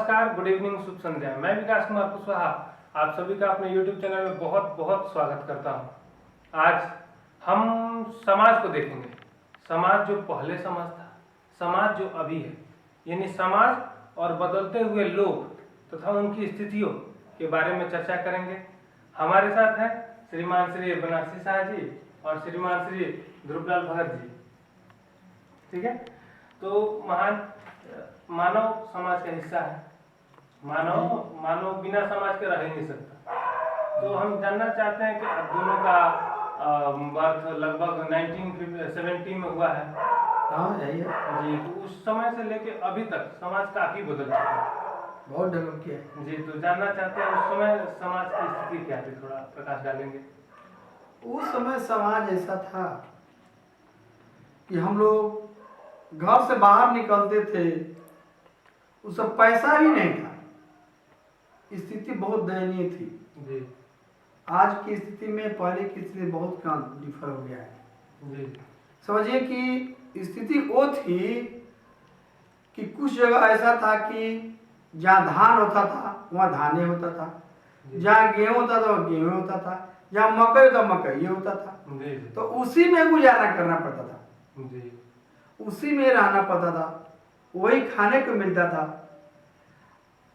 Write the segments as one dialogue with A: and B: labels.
A: नमस्कार, good evening, शुभ संध्या। मैं विकास कुमार कुशवाहा आप सभी का अपने YouTube चैनल में बहुत बहुत स्वागत करता हूं। आज हम समाज को देखेंगे, समाज जो पहले समाज था, समाज जो अभी है, यानी समाज और बदलते हुए लोग तथा उनकी स्थितियों के बारे में चर्चा करेंगे। हमारे साथ हैं श्रीमान श्री बनारसी शाह जी और श्रीमान श्री ध्रुवलाल भगत जी। ठीक है, तो मानव समाज का हिस्सा है। मानव बिना समाज के रह ही नहीं सकता। तो हम जानना चाहते हैं कि अब दोनों का बर्थ लगभग 1970 में हुआ है।
B: हाँ यही है
A: जी। तो उस समय से लेके अभी तक समाज काफी बदल चुका है,
B: बहुत डेवलप किया है।
A: जी। तो जानना चाहते हैं उस समय समाज की स्थिति क्या थी, थोड़ा प्रकाश डालेंगे।
B: उस समय समाज ऐसा था कि हम लोग घर से बाहर निकलते थे, उस समय पैसा ही नहीं था, स्थिति बहुत दयनीय थी।
A: जी
B: आज की स्थिति में पहले की स्थिति बहुत कम डिफर हो गया है।
A: जी
B: समझिए कि स्थिति वो थी कि कुछ जगह ऐसा था कि जहाँ धान होता था वहाँ धाने होता था, जहाँ गेहूँ होता था वहाँ गेहूँ होता था, जहाँ मकई होता मकई होता था।
A: जी
B: तो उसी में गुजारा करना पड़ता था,
A: जी
B: उसी में रहना पड़ता था, वही खाने को मिलता था।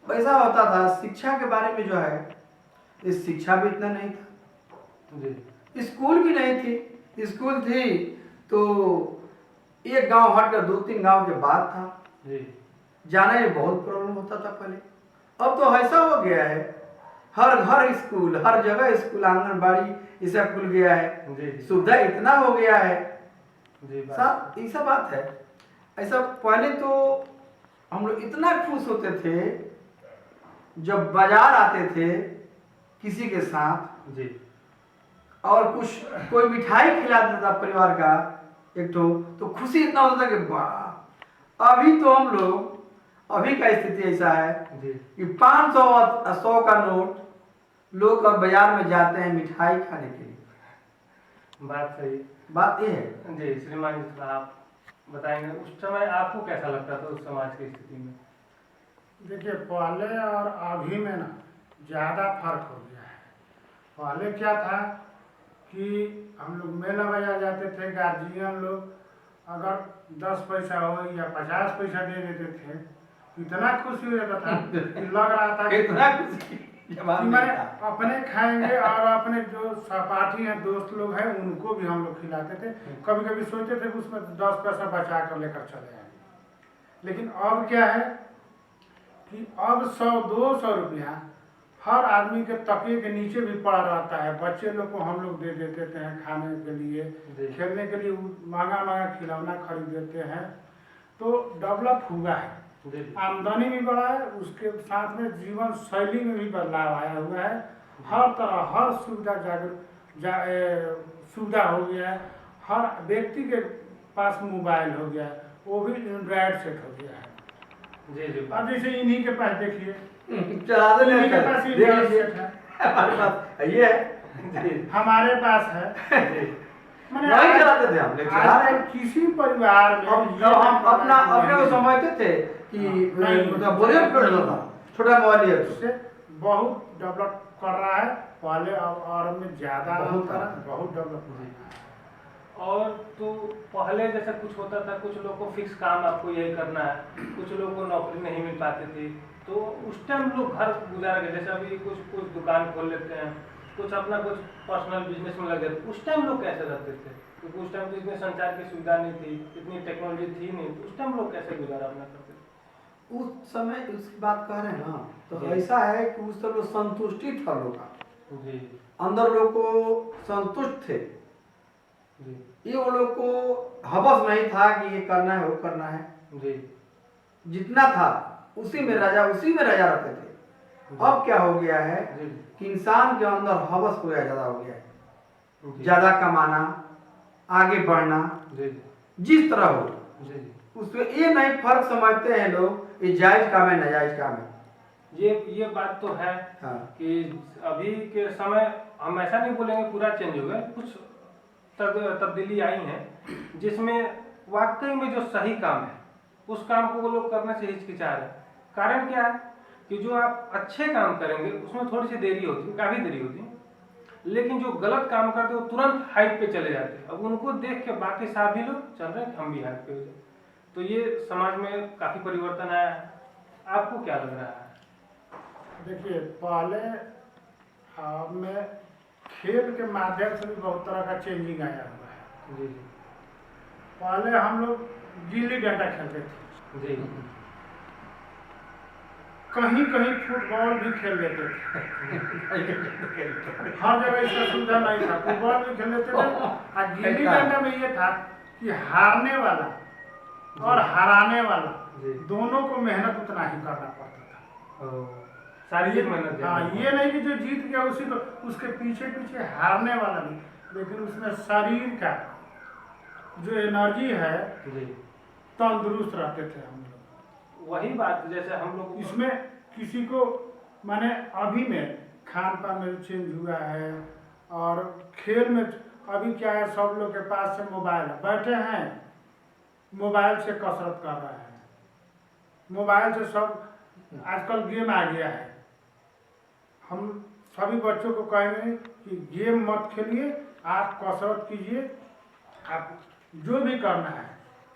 B: ऐसा होता था। शिक्षा के बारे में जो है, इस शिक्षा भी इतना नहीं था,
A: जी
B: स्कूल भी नहीं थी। स्कूल थी तो एक गांव हटकर 2-3 गांव के बाद था,
A: जी
B: जाने में बहुत प्रॉब्लम होता था पहले। अब तो ऐसा हो गया है, हर घर स्कूल, हर जगह स्कूल, आंगनबाड़ी ये सब खुल गया है,
A: जी
B: सुविधा इतना हो गया है।
A: जी
B: सब ऐसा बात है। ऐसा पहले तो हम लोग इतना खुश होते थे जब बाजार आते थे किसी के साथ
A: जी
B: और कुछ कोई मिठाई खिला देता था परिवार का एक तो खुशी इतना होता था कि वाह। अभी तो हम लोग, अभी का स्थिति ऐसा है
A: जी
B: कि 500 और 100 का नोट लोग अब बाजार में जाते हैं मिठाई खाने के लिए।
A: बात सही।
B: बात ये है।
A: जी श्रीमान जी, थोड़ा आप बताएंगे उस समय आपको कैसा लगता था उस समाज की स्थिति में।
C: देखिए, पहले और अभी में ना ज़्यादा फर्क हो गया है। पहले क्या था कि हम लोग मेला बाजार जाते थे, गार्जियन लोग अगर 10 पैसा हो या 50 पैसा दे देते थे, इतना खुशी हो जाता था कि लग रहा था कि मैंने अपने खाएंगे और अपने जो सहपाठी हैं, दोस्त लोग हैं, उनको भी हम लोग खिलाते थे। कभी कभी सोचते थे कि उसमें 10 पैसा बचा कर लेकर चले आए। लेकिन अब क्या है कि अब 100-200 रुपया हर आदमी के तकिए के नीचे भी पड़ा रहता है। बच्चे लोग को हम लोग दे देते हैं खाने के लिए, खेलने के लिए महंगा महंगा खिलौना खरीद देते हैं। तो डेवलप हुआ है, आमदनी भी बढ़ा है, उसके साथ में जीवन शैली में भी बदलाव आया हुआ है। हर तरह हर सुविधा हो गया है। हर व्यक्ति के पास मोबाइल हो गया है, वो भी एंड्रॉयड सेट हो गया है।
A: जी जी
C: अब जैसे इन्हीं के पास देखिए,
B: चला दो,
C: इन्हीं के पास एंड्रॉयड सेट है,
B: हमारे पास ये है,
C: हमारे पास है।
B: नहीं चलाते थे हम, लेकिन चला रहे हैं।
C: किसी परिवार में
B: हम अपना अपने को समझते थे कि मतलब बोले था छोटा मोबाइल है,
C: उससे बहुत डेवलप कर रहा है। पहले और में ज़्यादा बहुत डेवलप हो रहा है।
A: और तो पहले जैसा कुछ होता था, कुछ लोग को फिक्स काम आपको यही करना है, कुछ लोगों को नौकरी नहीं मिल पाती थी, तो उस टाइम लोग घर गुजारा के, जैसे अभी कुछ दुकान खोल लेते हैं, कुछ अपना कुछ पर्सनल बिजनेस में लग जाते। उस टाइम लोग कैसे रहते थे, क्योंकि उस टाइम तो इतनी संचार की सुविधा नहीं थी, इतनी टेक्नोलॉजी थी नहीं, तो उस टाइम लोग कैसे गुजारा अपना करते थे।
B: उस समय उसकी बात कह रहे हैं ना, तो ऐसा है कि उस समय संतुष्टि था लोग का,
A: जी
B: अंदर लोग को संतुष्ट थे।
A: जी
B: ये वो लोग को हवस नहीं था कि ये करना है वो करना है।
A: जी
B: जितना था उसी में राजा रहते थे। अब क्या हो गया है कि इंसान के अंदर हवस हो गया, ज्यादा हो गया है, ज्यादा कमाना, आगे बढ़ना, जिस तरह हो उसमें ये नहीं फर्क समझते हैं लोग, ये जायज काम है नाजायज काम है।
A: ये बात तो है।
B: हाँ।
A: कि अभी के समय हम ऐसा नहीं बोलेंगे पूरा चेंज हो गया, कुछ तब्दीली आई है जिसमें वाकई में जो सही काम है उस काम को वो लोग करने से हिचकिचा रहे हैं। कारण क्या है कि जो आप अच्छे काम करेंगे उसमें थोड़ी सी देरी होती है, काफ़ी देरी होती है, लेकिन जो गलत काम करते हैं वो तुरंत हाइप पे चले जाते हैं। अब उनको देख के बाकी सभी लोग चल रहे हैं कि हम भी हाइप पे हो जाए। तो ये समाज में काफ़ी परिवर्तन आया है। आपको क्या लग रहा है?
C: देखिए, पहले में खेल के माध्यम से भी बहुत तरह का चेंजिंग आया हुआ है।
A: जी जी
C: पहले हम लोग गिल्ली डंडा खेलते थे,
A: जी
C: कहीं कहीं फुटबॉल भी खेल लेते थे। हर जगह इसका सुविधा नहीं था, फुटबॉल भी खेल लेते थे। और गिल्ली डंडा में ये था कि हारने वाला और हराने वाला
A: जी।
C: दोनों को मेहनत उतना ही करना पड़ता था।
A: शारीरिक मेहनत।
C: हाँ, ये नहीं कि जो जीत गया उसी को, उसके पीछे पीछे हारने वाला नहीं, लेकिन उसमें शरीर का जो एनर्जी है
A: जी
C: तंदुरुस्त रहते थे हम लोग।
A: वही बात, जैसे हम लोग
C: इसमें किसी को माने अभी में खान पान में चेंज हुआ है, और खेल में अभी क्या है, सब लोग के पास से मोबाइल है, बैठे हैं मोबाइल से कसरत कर रहे हैं, मोबाइल से सब आजकल गेम आ गया है। हम सभी बच्चों को कहेंगे कि गेम मत खेलिए, आप कसरत कीजिए, आप जो भी करना है,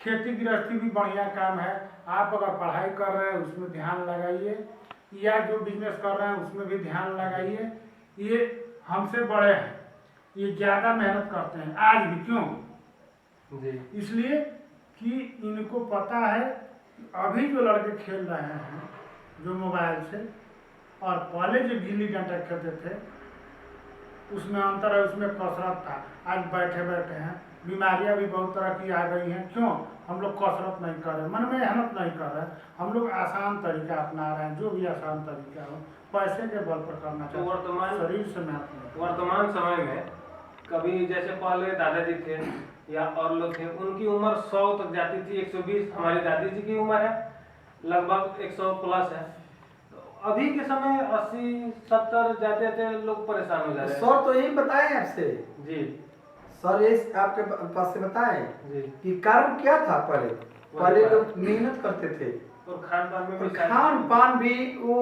C: खेती गृहस्थी भी बढ़िया काम है, आप अगर पढ़ाई कर रहे हैं उसमें ध्यान लगाइए, या जो बिजनेस कर रहे हैं उसमें भी ध्यान लगाइए। ये हमसे बड़े हैं, ये ज़्यादा मेहनत करते हैं आज भी, क्यों?
A: जी
C: इसलिए कि इनको पता है कि अभी जो लड़के खेल रहे हैं जो मोबाइल से, और पहले जो गिल्ली डंडा खेलते थे उसमें अंतर है, उसमें कसरत था। आज बैठे बैठे हैं, बीमारियां भी बहुत तरह की आ गई हैं, क्यों? हम लोग कसरत नहीं कर रहे, मन में मेहनत नहीं कर रहे, हम लोग आसान तरीका अपना रहे हैं, जो भी आसान तरीका हो, पैसे के बल पर करना
A: तो
C: चाहिए, शरीर से मेहनत नहीं।
A: वर्तमान समय में कभी जैसे पहले दादाजी थे या और लोग थे, उनकी उम्र 100 तक जाती थी, 120। हमारी दादी जी की उम्र है लगभग 100 प्लस है। तो अभी के समय 80-70 जाते थे, लोग परेशान हो जा रहे हैं।
B: सर तो यही बताए आपसे
A: जी
B: सर, ये आपके पास से बताए
A: जी
B: कि कारण क्या था। पहले लोग मेहनत करते थे,
A: और खान पान में
B: और
A: भी
B: खान पान भी वो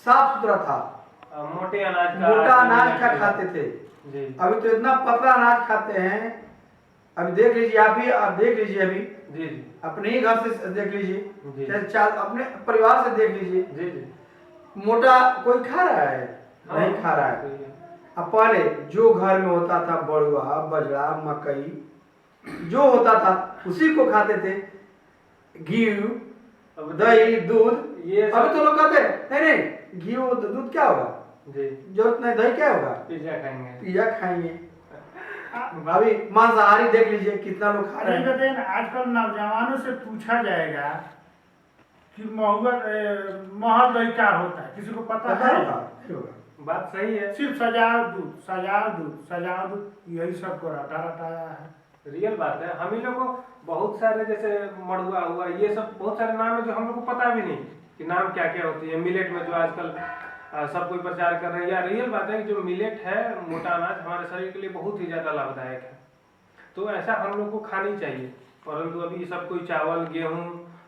B: साफ सुथरा था,
A: मोटे अनाज का,
B: मोटा अनाज का खाते थे।
A: जी
B: अभी तो इतना पतला अनाज खाते हैं। अभी देख लीजिए, आप देख लीजिए, अभी
A: जी जी
B: अपने ही घर से देख लीजिए,
A: जी।
B: चाहे चार अपने परिवार से देख लीजिए,
A: जी जी
B: मोटा कोई खा रहा है? नहीं खा रहा है।
A: सही है।
B: अब पहले जो घर में होता था, बड़ुआ, बजरा, मकई जो होता था उसी को खाते थे। घी,
A: अब
B: दही, दूध।
A: ये सब-
B: अभी तो लोग कहते हैं नहीं नहीं, घी दूध क्या होगा,
A: जी
B: जरूरत नहीं, दही क्या होगा,
A: पिज्जा खाएंगे।
B: पिज्जा खाएंगे। अभी मांसाहारी देख लीजिए, कितना लोग खा रहे
C: कहीं
B: हैं।
C: कहते हैं आजकल नौजवानों से पूछा जाएगा कि महल दही क्या होता है, किसी को पता
B: पता
C: है?
B: होगा, नहीं होगा।
A: बात सही है।
C: सिर्फ सजाओ दूध, सजाओ दूध, सजाओ दूध, यही सब को रटा रटाया है।
A: रियल बात है। हम ही लोग को बहुत सारे, जैसे मड़ुआ हुआ, ये सब बहुत सारे नाम है जो हम लोग को पता भी नहीं कि नाम क्या क्या होती है। मिलेट में जो आजकल सब कोई प्रचार कर रहे हैं, या रियल बात है कि जो मिलेट है, मोटा अनाज, हमारे शरीर के लिए बहुत ही ज़्यादा लाभदायक है। तो ऐसा हम लोग को खानी चाहिए। परंतु अभी सब कोई चावल, गेहूँ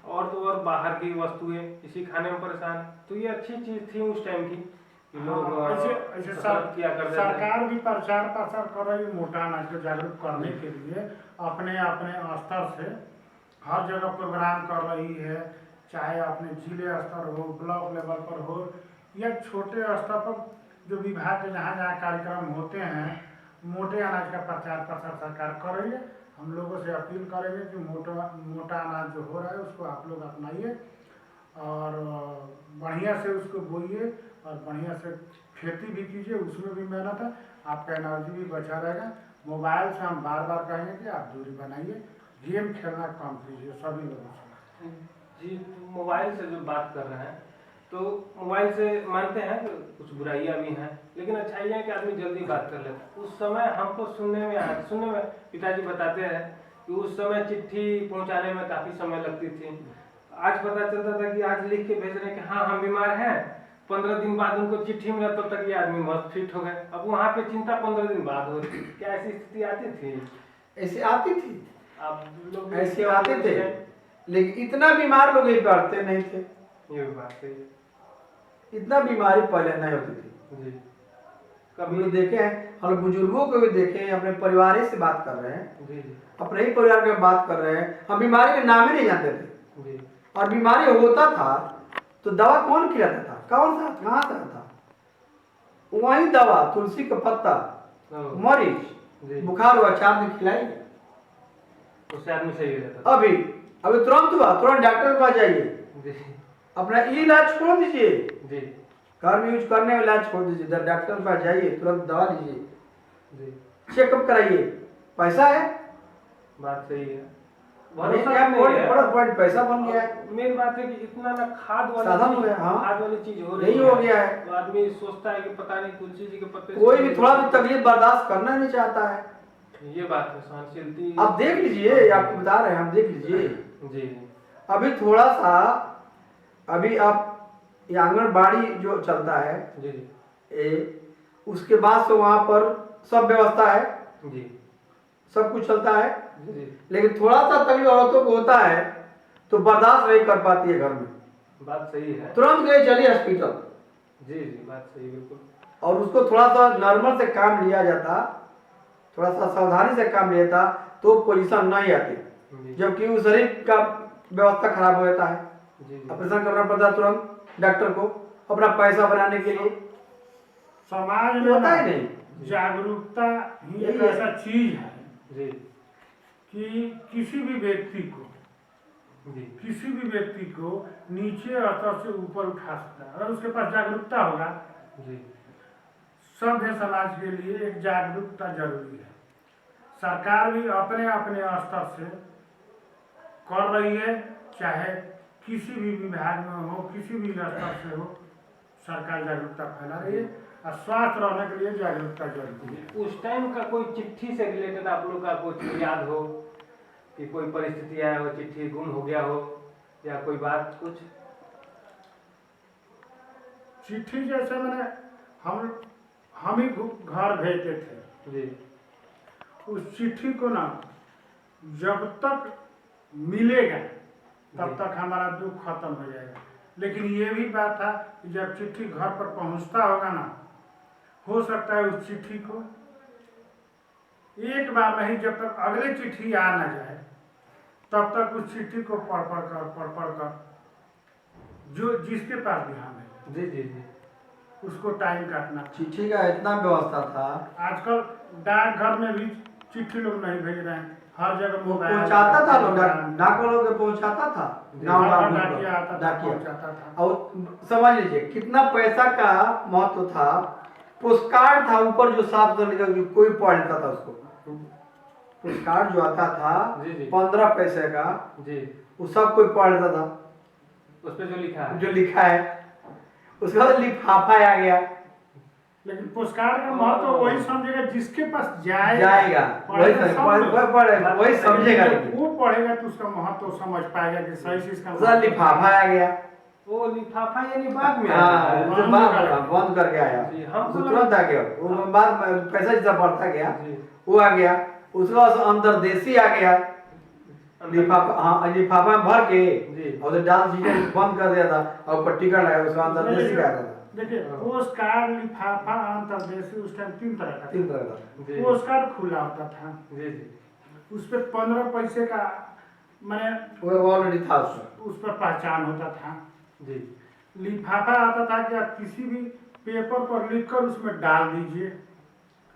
A: और तो और बाहर की वस्तुएं इसी खाने में परेशान है। तो ये अच्छी चीज़ थी उस टाइम की कि लोग
C: ऐसे
A: कसरत किया करते थे।
C: सरकार भी प्रचार प्रसार कर रही है मोटा अनाज को जागरूक करने के लिए, अपने अपने स्तर से हर जगह प्रोग्राम कर रही है, चाहे अपने जिले स्तर हो, ब्लॉक लेवल पर हो, या छोटे स्तर पर जो विभाग के जहाँ जहाँ कार्यक्रम होते हैं, मोटे अनाज का प्रचार प्रसार सरकार कर रही है। हम लोगों से अपील करेंगे कि मोटा अनाज जो हो रहा है उसको आप लोग अपनाइए, और बढ़िया से उसको बोइए, और बढ़िया से खेती भी कीजिए, उसमें भी मेहनत है, आपका एनर्जी भी बचा रहेगा। मोबाइल से हम बार बार कहेंगे कि आप दूरी बनाइए, गेम खेलना कम कीजिए सभी लोगों से।
A: जी, मोबाइल से जो बात कर रहे हैं, तो मोबाइल से मानते हैं कि कुछ बुराइयां भी हैं, लेकिन अच्छाइयाँ है कि आदमी जल्दी बात कर लेता है। उस समय हमको सुनने में पिताजी बताते हैं कि उस समय चिट्ठी पहुंचाने में काफ़ी समय लगती थी। आज पता चलता था कि आज लिख के भेज रहे हैं कि हाँ हम बीमार हैं, 15 दिन बाद उनको चिट्ठी मिला, तब तक ये आदमी मस्त फिट हो गए। अब वहाँ पे चिंता 15 दिन बाद हो रही। क्या ऐसी स्थिति आती थी?
B: ऐसे आती थी,
A: आप लोग
B: ऐसे आते थे, लेकिन इतना बीमार लोग ही पड़ते नहीं थे।
A: ये भी बात सही है।
B: इतना बीमारी पहले नहीं होती थी।
A: जी
B: हम
A: कभी
B: लोग देखे हैं, हम लोग बुजुर्गों को भी देखे हैं, अपने परिवार ही से बात कर रहे हैं,
A: जी जी
B: अपने ही परिवार की बात कर रहे हैं, हम बीमारी के नाम ही नहीं जानते थे।
A: जी
B: और बीमारी होता था तो दवा कौन खिलाता था, कौन सा कहाँ से आता? वही दवा, तुलसी का पत्ता,
A: ओ,
B: मरीच,
A: जी
B: बुखार हुआ 4 दिन खिलाई,
A: उससे आदमी सही हो जाता था।
B: अभी अभी तुरंत हुआ, तुरंत डॉक्टर के पास जाइए,
A: जी
B: अपना इलाज छोड़ दीजिए,
A: जी
B: घर में यूज करने में इलाज छोड़ दीजिए, डॉक्टर के पास जाइए, तुरंत दवा लीजिए,
A: जी
B: चेकअप कराइए, पैसा है,
A: बात सही है।
B: मेन
A: भरोसा
B: यहाँ
A: नहीं है।
B: बड़ा पॉइंट पैसा बन गया है,
A: मेन बात है कि इतना ना खाद वाली
B: साधन हो
A: चीज-
B: गया, हाँ।
A: खाद वाली चीज हो रही
B: यही हो गया है।
A: तो आदमी सोचता है कि पता नहीं तुलसी जी के पत्ते से-
B: कोई भी थोड़ा भी तकलीफ बर्दाश्त करना नहीं चाहता है।
A: ये बात है सहनशीलता।
B: आप देख लीजिए, आपको बता रहे हैं, हम देख लीजिए,
A: जी
B: अभी थोड़ा सा, अभी आप ये आंगनबाड़ी जो चलता है,
A: जी जी
B: उसके बाद से वहाँ पर सब व्यवस्था है,
A: जी
B: सब कुछ चलता है,
A: जी जी
B: लेकिन थोड़ा सा तकलीफ औरतों को होता है तो बर्दाश्त नहीं कर पाती है घर में,
A: बात सही है।
B: तुरंत गई चली हॉस्पिटल,
A: जी जी बात सही बिल्कुल।
B: और उसको थोड़ा सा नॉर्मल से काम लिया जाता, थोड़ा सा सावधानी से काम लिया था तो पोजीशन नहीं आती,
A: जी
B: जबकि उस शरीर का व्यवस्था खराब हो जाता है,
A: जी जी
B: ऑपरेशन करना पड़ता है तुरंत डॉक्टर को अपना पैसा बनाने के लिए,
C: समाज में
B: होता
C: ना
B: ही नहीं।
C: जागरूकता ही एक
B: यही है।
C: ऐसा चीज है
A: जी
C: कि किसी भी व्यक्ति को नीचे स्तर से ऊपर उठा सकता है। अगर उसके पास जागरूकता होगा,
A: जी
C: सभ्य समाज के लिए एक जागरूकता जरूरी है। सरकार भी अपने अपने स्तर से कर रही है, चाहे किसी भी विभाग में हो, किसी भी स्तर से हो, सरकार जागरूकता फैला रही है और स्वास्थ्य रहने के लिए जागरूकता जरूरी है।
A: उस टाइम का कोई चिट्ठी से रिलेटेड आप लोग का कुछ याद हो कि कोई परिस्थिति आया हो, चिट्ठी गुम हो गया हो या कोई बात कुछ?
C: चिट्ठी जैसे मैंने हम ही घर भेजते थे,
A: जी
C: उस चिट्ठी को ना जब तक मिलेगा तब
A: जी।
C: तक हमारा दुख खत्म हो जाएगा। लेकिन ये भी बात था कि जब चिट्ठी घर पर पहुंचता होगा ना, हो सकता है उस चिट्ठी को एक बार नहीं, जब तक अगले चिट्ठी आ ना जाए तब तक उस चिट्ठी को पढ़ कर जो जिसके पास ध्यान है
A: जी जी जी
C: उसको टाइम काटना।
B: चिट्ठी का इतना व्यवस्था था,
C: आजकल डाकघर में भी चिट्ठी लोग नहीं भेज रहे हैं, हर जगह
B: वो
C: मोबाइल
B: पहुंचाता था लोग, डाक वालों के पहुंचाता था, गाँव गाँव में
C: डाकिया आता था,
B: डाकिया।
C: पहुंचाता था।
B: और समझ लीजिए कितना पैसा का महत्व था, पोस्टकार्ड था ऊपर जो साफ कर लिखा, कोई पढ़ लेता था उसको, पोस्टकार्ड जो आता था
A: जी, जी।
B: 15 पैसे का,
A: जी
B: वो सब कोई पढ़ लेता था,
A: उस पे जो लिखा है।
B: जो लिखा है, उसके बाद लिफाफा आ गया,
C: लेकिन पोस्टकार्ड का महत्व वही समझेगा जिसके पास जाएगा
B: वही समझेगा, लेकिन
C: वो पढ़ेगा तो उसका महत्व समझ पाएगा कि सही से इसका
B: उसका लिफाफा आ गया,
A: वो लिफाफा यानी बाद में
B: हाँ,
A: आया है।
B: जो बंद करके आया,
A: जी, हम
B: वो तुरंत आ गया, वो बाद में पैसा जितना बढ़ता गया
A: जी।
B: वो आ गया, उसके बाद अंतरदेशी आ गया, लिफाफा, हाँ लिफाफा में भर के
A: जी।
B: और डाल चीजें बंद कर दिया था और ऊपर टिकट लगाया, उसके बाद अंतरदेशी का आता था,
C: देखिए पोस्ट कार्ड, लिफाफा, अंतरदेशी उस टाइम 3 तरह का
B: 3 तरह का।
A: जी
C: पोस्ट कार्ड खुला होता था,
A: जी जी
C: उस पर 15 पैसे का मैंने
B: वो ऑलरेडी था उसमें।
C: उस पर पहचान होता था।
A: जी
C: लिफाफा आता था कि आप किसी भी पेपर पर लिखकर उसमें डाल दीजिए।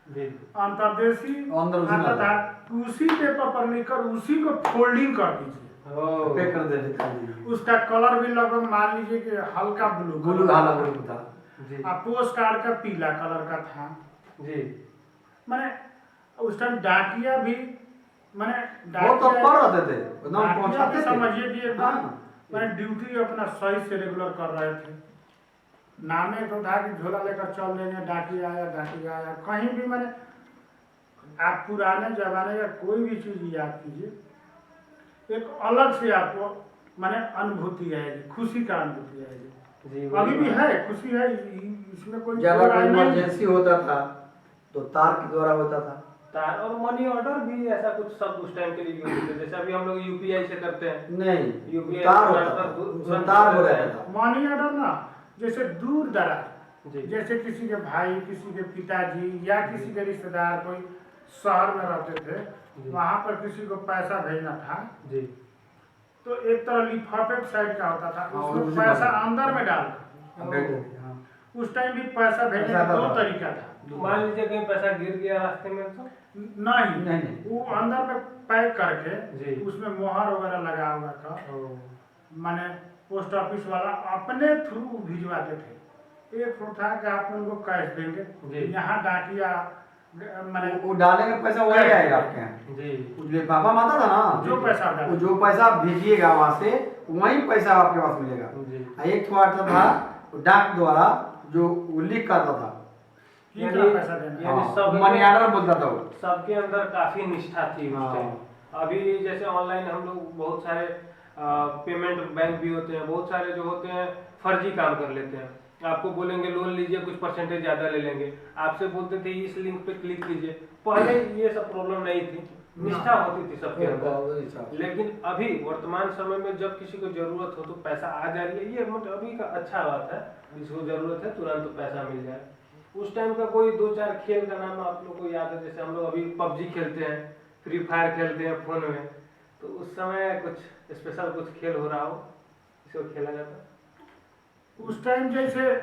A: जी
C: अंतरदेशी
B: अंदर उसी में
C: आता था,
B: आता।
C: उसी पेपर पर लिखकर उसी को फोल्डिंग कर दीजिए।
A: ओ
B: पे कर देते थे,
C: उसका कलर भी लगभग मान लीजिए कि हल्का ब्लू
B: गुलू घाला गुलू था।
A: जी
C: पोस्ट कार्ड का पीला कलर का था।
A: जी
C: मैंने उस टाइम डाकिया भी मैंने
B: वो तो पढ़ रहते थे, एकदम
C: डाकिया
B: पहुंचाते
C: भी
B: थे।
C: समझिए कि एकदम
B: हाँ।
C: मैंने ड्यूटी अपना सही से रेगुलर कर रहे थे। नामे तो था कि झोला लेकर चल देंगे, डाकिया आया कहीं भी। मैंने आप पुराने जमाने का कोई भी चीज याद कीजिए, एक अलग से आपको मैंने अनुभूति आएगी, खुशी का अनुभूति आएगी।
A: जी
C: अभी भी है, खुशी है, इसमें कोई
B: ज्यादा
C: दो राय
B: कोई
C: नहीं है।
B: इमरजेंसी होता था तो तार के द्वारा होता था।
A: तार और मनी ऑर्डर भी ऐसा कुछ सब उस टाइम के लिए यूज होते थे, जैसे अभी हम लोग यूपीआई से करते हैं।
B: नहीं,
A: UPI
B: तार होता
A: ट्रांसफर
B: था,
A: तुरंत
B: उसमें तार हो
A: होता
B: रहता
A: है।
B: था।
C: मनी ऑर्डर ना जैसे दूर दराज,
A: जी
C: जैसे किसी के भाई, किसी के पिताजी या किसी के रिश्तेदार कोई शहर में रहते थे,
A: जी।
C: वहां पर किसी को पैसा भेजना था
A: जी
C: तो एक तरह लिफाफे साइड का होता था,
B: हाँ,
C: उसमें
B: उसमें
C: पैसा
B: डाल।
C: अंदर में डाल दो।
B: भेज देते, हाँ।
C: उस टाइम भी पैसा भेजने
B: पैसा
C: का दो
B: था।
C: तरीका था।
A: मान लीजिए कहीं पैसा गिर गया रास्ते में तो
C: नहीं,
B: नहीं।
C: वो अंदर में पैक
A: जी।
C: करके उसमें मोहर वगैरह लगा हुआ था,
A: ओ,
C: माने पोस्ट ऑफिस वाला अपने थ्रू भिजवाते थे। एक तो था कि आप उनको कैश
A: जी।
C: देंगे, यहाँ डाकिया माने
B: वो डालेंगे पैसा वही आएगा आपके यहाँ।
A: जी
B: वो लिफाफा में आता था ना,
C: जो पैसा डाले।
B: वो जो पैसा आप भेजिएगा वहाँ से वही पैसा आपके पास मिलेगा।
A: जी
B: और एक ठो आता था डाक द्वारा जो वो लिख कर आता था,
C: इतना
A: यानी-
C: पैसा देना।
A: यानी
B: हाँ,
A: सब
B: मनी ऑर्डर बोलता था वो।
A: सबके अंदर काफी निष्ठा थी उस
B: हाँ।
A: टाइम। अभी जैसे ऑनलाइन हम लोग बहुत सारे पेमेंट बैंक भी होते हैं, बहुत सारे जो होते हैं फर्जी काम कर लेते हैं। आपको बोलेंगे लोन लीजिए, कुछ परसेंटेज ज्यादा ले लेंगे, आपसे बोलते थे इस लिंक पे क्लिक कीजिए। पहले ये सब प्रॉब्लम नहीं थी, निष्ठा होती थी सबके अंदर। लेकिन अभी वर्तमान समय में जब किसी को जरूरत हो तो पैसा आ जा रही है, ये मतलब अभी का अच्छा बात है। जिसको जरूरत है तुरंत पैसा मिल जाए। उस टाइम का कोई दो चार खेल का नाम आप लोग को याद है? जैसे हम लोग अभी पबजी खेलते हैं, फ्री फायर खेलते हैं फोन में, तो उस समय कुछ स्पेशल कुछ खेल हो रहा हो इसको खेला जाता है?
C: उस टाइम जैसे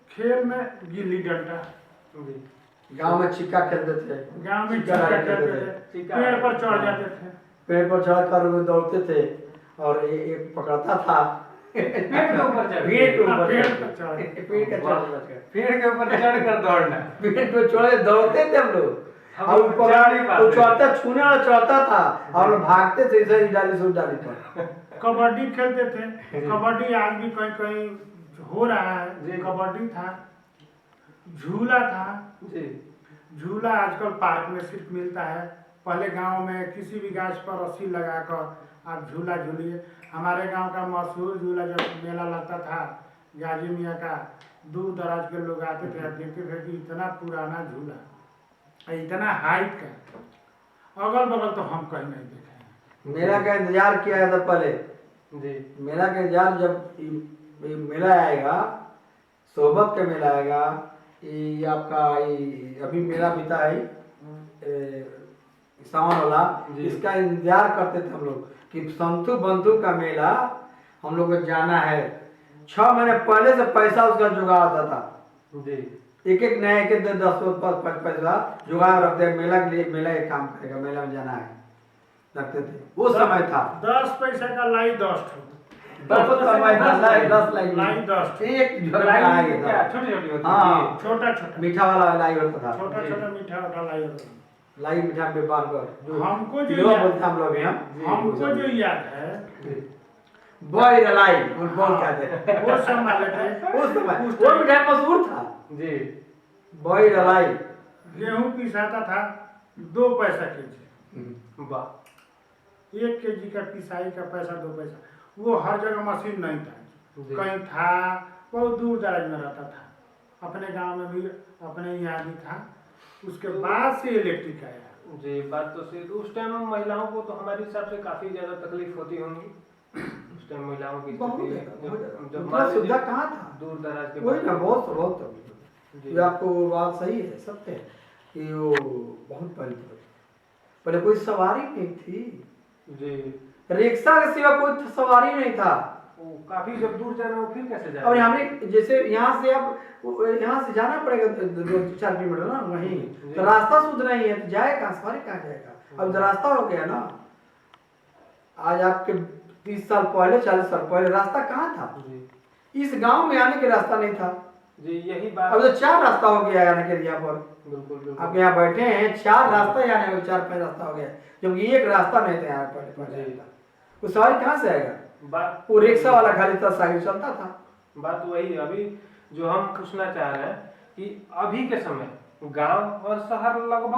C: खेल में गिल्ली डंडा,
A: जी
B: गांव में छिक्का खेलते थे,
C: गांव में
B: छिक्का
C: चिक्का
B: खेलते
C: खेलते
B: थे।
C: थे,
A: चिक्का।
C: पेड़ पर चढ़ जाते थे।
B: पेड़ पर चढ़कर वो दौड़ते थे और एक पकड़ता था
A: पेड़ के ऊपर चढ़
B: पेड़ के
C: हाँ,
B: ऊपर
C: पेड़
B: चढ़-
C: पर चढ़।
B: पेड़ के
A: वाह।
B: चढ़-
A: पेड़ के ऊपर चढ़ कर दौड़ना।
B: पेड़ पे चढ़े दौड़ते थे हम लोग।
A: हम
B: और
A: लोग चढ़ नहीं पाते।
B: वो चढ़ता छूने वाला चढ़ता था और हम लोग भागते थे इधर इस डाली से उस डाली पर।
C: कबड्डी खेलते थे। कबड्डी आज भी कहीं कहीं हो रहा है।
A: जी।
C: कबड्डी था, झूला था।
A: जी
C: झूला आजकल पार्क में सिर्फ मिलता है। पहले गांव में किसी भी गाछ पर रस्सी लगाकर आप झूला झूलिए। हमारे गांव का मशहूर झूला जब मेला लगता था गाजी मियाँ का, दूर दराज के लोग आते थे और देखते थे कि इतना पुराना झूला, इतना हाइट का, अगल बगल तो हम कहीं नहीं देखे।
B: मेला का इंतजार किया था पहले।
A: जी
B: मेला का इंतजार जब ये मेला आएगा, सोबत का मेला आएगा, ये आपका ये अभी मेला बीता है सावन वाला,
A: जी।
B: इसका इंतजार करते थे हम लोग कि संतु बंधु का मेला हम लोग को जाना है। 6 महीने पहले से पैसा उसका जुगाड़ होता था।
A: जी
B: एक एक नया एक 10 पैसा जुगाड़ रखते हैं, मेला के लिए मेला एक काम करेगा, मेला में जाना है रखते थे। वो समय था
C: 10 पैसे का लाई 10 ठो।
B: 10 समय था, 10
C: लाई
B: लाइन
C: 10
B: एक झोला
A: लाई
B: आएगा
A: क्या
B: था।
A: छोटी छोटी होती
B: हाँ।
A: है?
C: छोटा छोटा
B: मीठा वाला लाई होता था,
C: छोटा छोटा मीठा मीठा लाई होता था।
B: लाई मीठा पे बार कर
C: हमको जो
B: जो
C: याद-
B: बोलते हैं हम लोग यहाँ
C: हमको जो याद है
A: जी
B: बॉय लाई वो बोल कहते हैं।
C: वो सब मान लेते
B: उस समय वो मिठाई मशहूर था,
A: जी
B: बॉय लाई।
C: गेहूं पिसाता था 2 पैसा केजी।
A: वाह
C: 1 केजी का पिसाई का पैसा 2 पैसा। वो हर जगह मशीन नहीं था,
A: जी।
C: कहीं था, बहुत दूर दराज में रहता था। अपने गांव में भी अपने यहाँ भी था। उसके बाद से इलेक्ट्रिक आया।
A: जी बात तो सही। उस टाइम महिलाओं को तो हमारे हिसाब से काफी ज्यादा तकलीफ होती होंगी। उस टाइम महिलाओं की
B: बहुत
A: स्थिति
B: ज्यादा, बहुत ज्यादा।
A: जब
B: उतना
A: मान लीजिए
B: सुविधा कहाँ था?
A: दूर दराज के
B: वही ना, बहुत बहुत
A: जी।
B: ये आपको बात सही है, सत्य है कि वो बहुत पहले कोई सवारी नहीं थी।
A: जी
B: रिक्शा के सिवा कोई सवारी नहीं था।
A: वो काफी जब दूर जाना हो फिर कैसे
B: और
A: जाए?
B: हमने जैसे यहाँ से अब यहाँ से जाना पड़ेगा 2-4 किलोमीटर ना वहीं,
A: जी।
B: तो रास्ता शुद्ध नहीं है तो जाए कहाँ, सवारी कहाँ जाएगा? अब तो रास्ता हो गया ना। आज आपके 30 साल पहले 40 साल पहले रास्ता कहाँ था?
A: जी
B: इस गांव में आने के रास्ता नहीं था।
A: जी यही बात।
B: अब तो 4 रास्ता हो गया आने के लिए यहाँ पर।
A: बिल्कुल
B: आप
A: बिल्कुल
B: यहाँ बैठे हैं, 4 रास्ता ही आने का, 4-5 रास्ता हो गया, जबकि एक रास्ता नहीं था यहाँ पहले
A: जी।
B: था। वो सवारी कहाँ से आएगा?
A: बात
B: वो रिक्शा वाला खाली था, साइकिल चलता था।
A: बात वही है। अभी जो हम पूछना चाह रहे हैं कि अभी के समय गांव और शहर लगभग